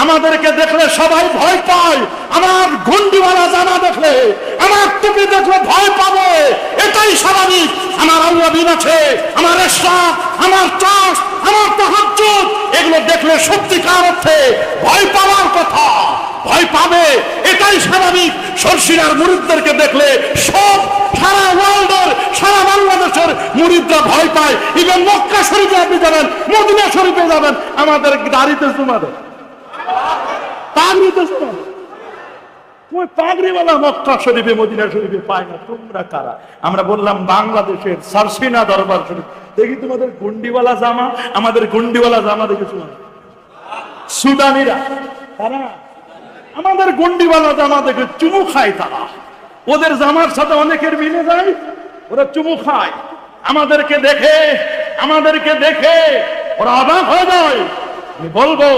আমাদেরকে দেখলে সবাই ভয় পায়। আমার গন্ডিওয়ালা জামা দেখলে, আমার টুপি দেখলে ভয় পাবে, এটাই স্বাভাবিক। আমার আউয়াবিন আছে, আমার ইশরাক, আমার চাষ, আমার তাহাজ্জুদ, এগুলো দেখলে সত্যিকার অর্থে ভয় পাওয়ার কথা, ভয় পাবে, এটাই স্বাভাবিক। সরসিনার মুরিদদেরকে দেখলে সব সারা ওয়ার্ল্ডের, সারা বাংলাদেশের মুরিদরা ভয় পায়। ইভেন মক্কা শরীফে আপনি যাবেন, মদিনা শরীফে যাবেন, আমাদের দাড়িতে জমা দেয়, পাগড়িতে জমা দেয়। ওই পাগড়িওয়ালা মক্কা শরীফে, মদিনা শরীফে পায় না। তোমরা কারা? আমরা বললাম বাংলাদেশের সরসিনা দরবার শরীফ। দেখি তোমাদের গুন্ডিওয়ালা জামা, আমাদের গুন্ডিওয়ালা জামা দেখেছো না? সুদানিরা তারা আমাদের গন্ডিওয়ালা জামা দেখে চুমু খায় তারা। ওদের জামার সাথে অনেকের মিলে যায়, ওরা চুমু খায়। আমাদেরকে দেখে ওরা অবাক হয়ে যায়। আমি বলবো